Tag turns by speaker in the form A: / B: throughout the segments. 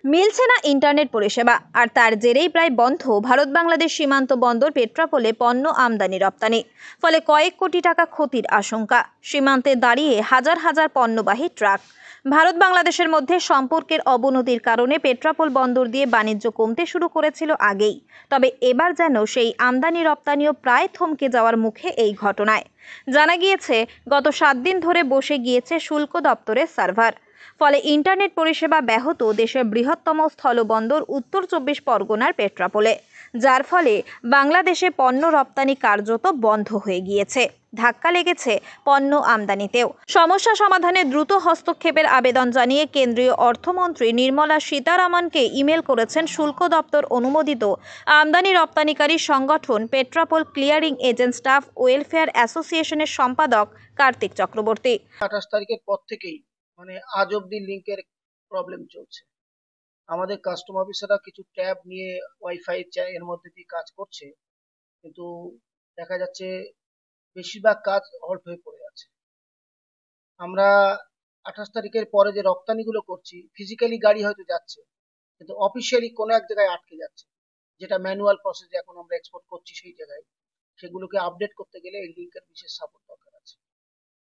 A: মিলছে না ইন্টারনেট পরিষেবা, আর তার জেরেই প্রায় বন্ধ ভারত বাংলাদেশ সীমান্ত বন্দর পেট্রাপোলে পণ্য আমদানি রপ্তানি। ফলে কয়েক কোটি টাকা ক্ষতির আশঙ্কা। সীমান্তে দাঁড়িয়ে হাজার হাজার পণ্যবাহী ট্রাক। ভারত বাংলাদেশের মধ্যে সম্পর্কের অবনতির কারণে পেট্রাপোল বন্দর দিয়ে বাণিজ্য কমতে শুরু করেছিল আগেই। তবে এবার যেন সেই আমদানি রপ্তানিও প্রায় থমকে যাওয়ার মুখে এই ঘটনায়। জানা গিয়েছে, গত 7 দিন ধরে বসে গিয়েছে শুল্ক দপ্তরের সার্ভার। ফলে ইন্টারনেট পরিষেবা ব্যাহত দেশের বৃহত্তম স্থলবন্দর উত্তর 24 পরগনার পেট্রাপোলে, যার ফলে বাংলাদেশে পণ্য রপ্তানি কার্যত বন্ধ হয়ে গিয়েছে। ধাক্কা লেগেছে পণ্য আমদানিতেও। সমস্যা সমাধানে দ্রুত হস্তক্ষেপের আবেদন জানিয়ে কেন্দ্রীয় অর্থমন্ত্রী নির্মলা সীতারামনকে ইমেল করেছেন শুল্ক দপ্তর অনুমোদিত আমদানি রপ্তানিকারী সংগঠন Petrapole clearing agent staff welfare অ্যাসোসিয়েশনের সম্পাদক কার্তিক চক্রবর্তী।
B: 28 তারিখের পর থেকেই আজ অব্দি লিঙ্কের প্রবলেম চলছে। আমাদের কাস্টম অফিসাররা কিছু ট্যাব নিয়ে ওয়াইফাই এর মধ্যে দিয়ে কাজ করছে, কিন্তু দেখা যাচ্ছে বেশিরভাগ কাজ হল্ট হয়ে পড়ে আছে। আমরা 28 তারিখের পরে যে রপ্তানিগুলো করছি, ফিজিক্যালি গাড়ি হয়তো যাচ্ছে, কিন্তু অফিসিয়ালি কোনো এক জায়গায় আটকে যাচ্ছে, যেটা ম্যানুয়াল প্রসেসে এখন আমরা এক্সপোর্ট করছি সেই জায়গায়। সেগুলোকে আপডেট করতে গেলে এই লিঙ্কের বিশেষ সাপোর্ট দরকার আছে।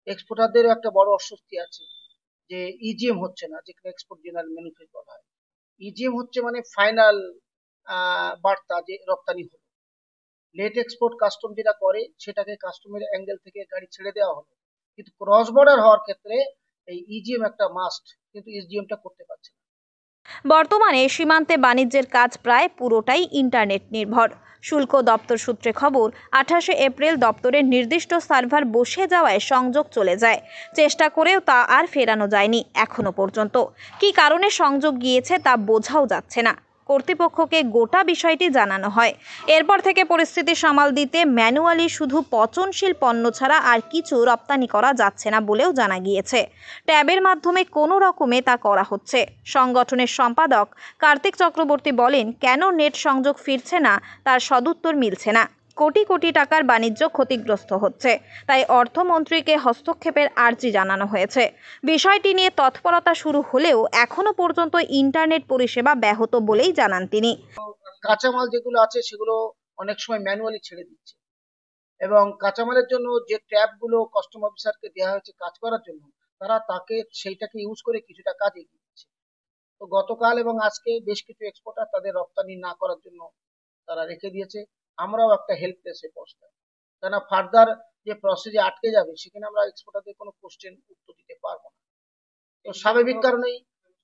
B: এক্সপোর্টারদেরও একটা বড় অস্বস্তি আছে যে ইজিএম হচ্ছে না, যেখানে এক্সপোর্ট জেনারেল ম্যানুফ্যাকচার বলা হয়। ইজিএম হচ্ছে ফাইনাল বার্তা যে রপ্তানি হলো। লেট এক্সপোর্ট কাস্টম যেটা করে সেটাকে কাস্টমের অ্যাঙ্গেল থেকে গাড়ি ছেড়ে দেওয়া হলো, কিন্তু ক্রস বর্ডার হওয়ার ক্ষেত্রে এই ইজিএম একটা মাস্ট, কিন্তু ইজিএমটা করতে পারছে না।
A: বর্তমানে সীমান্তে বাণিজ্যের কাজ প্রায় পুরোটাই ইন্টারনেট নির্ভর। শুল্ক দপ্তর সূত্রে খবর, 28 এপ্রিল দপ্তরের নির্দিষ্ট সার্ভার বসে যাওয়ায় সংযোগ চলে যায়। চেষ্টা করেও তা আর ফেরানো যায়নি এখনো পর্যন্ত। কী কারণে সংযোগ গিয়েছে তা বোঝাও যাচ্ছে না। কর্তৃপক্ষকে গোটা বিষয়টি জানানো হয়। এরপর থেকে পরিস্থিতি সামাল দিতে ম্যানুয়ালি শুধু পচনশীল পণ্য ছাড়া আর কিছু রপ্তানি করা যাচ্ছে না বলেও জানা গিয়েছে। ট্যাবের মাধ্যমে কোনো রকমে তা করা হচ্ছে। সংগঠনের সম্পাদক কার্তিক চক্রবর্তী বলেন, কেন নেট সংযোগ ফিরছে না তার সদুত্তর মিলছে না। কোটি কোটি টাকার বাণিজ্য ক্ষতিগ্রস্ত হচ্ছে, তাই অর্থমন্ত্রীকে হস্তক্ষেপের আর্জি জানানো হয়েছে। বিষয়টি নিয়ে তৎপরতা শুরু হলেও এখনো পর্যন্ত ইন্টারনেট পরিষেবা ব্যাহত বলেই জানান তিনি।
B: কাঁচামাল যেগুলো আছে সেগুলো অনেক সময় ম্যানুয়ালি ছেড়ে দিচ্ছে, এবং কাঁচামালের জন্য যে ট্যাব গুলো কাস্টম অফিসারকে দেওয়া হয়েছে কাজ করার জন্য, তারা সেইটাকে ইউজ করে কিছুটা কাজ এগিয়ে দিচ্ছে। তো গতকাল এবং আজকে বেশ কিছু এক্সপোর্টার তাদের রপ্তানি না করার জন্য তারা রেখে দিয়েছে। আমরাও একটা হেল্পলেসে পৌঁছলাম, কেন ফার্দার যে প্রসেসে আটকে যাবে সেখানে আমরা এক্সপোর্টারদের কোনো কোশ্চেন উত্তর দিতে পারবো না। তো স্বাভাবিক কারণেই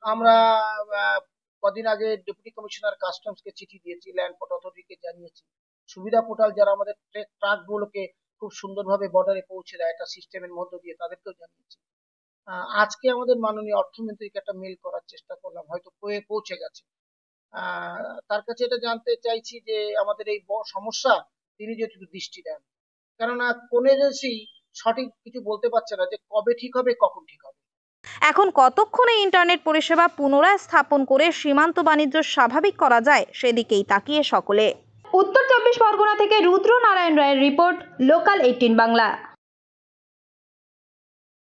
B: আমরা কদিন আগে ডেপুটি কমিশনার কাস্টমসকে চিঠি দিয়েছি, ল্যান্ড পোর্ট অথরিটিকে জানিয়েছি। সুবিধা পোর্টাল যারা আমাদের ট্রাক গুলোকে খুব সুন্দরভাবে বর্ডারে পৌঁছে দেয় একটা সিস্টেমের মধ্য দিয়ে, তাদেরকেও জানিয়েছি। আজকে আমাদের মাননীয় অর্থমন্ত্রীকে একটা মেল করার চেষ্টা করলাম, হয়তো পৌঁছে গেছে। তার কাছে এটা জানতে চাইছি যে আমাদের এই সমস্যা তিনি যদি একটু দৃষ্টি দেন, কেননা কোন এজেন্সি সঠিক কিছু বলতে পারছে না যে কবে ঠিক হবে, কখন ঠিক হবে।
A: এখন কতক্ষণে ইন্টারনেট পরিষেবা পুনরায় স্থাপন করে সীমান্ত বাণিজ্য স্বাভাবিক করা যায় সেদিকেই তাকিয়ে সকলে। উত্তর 24 পরগনা থেকে রুদ্র নারায়ণ রায়ের রিপোর্ট, লোকাল 18 বাংলা।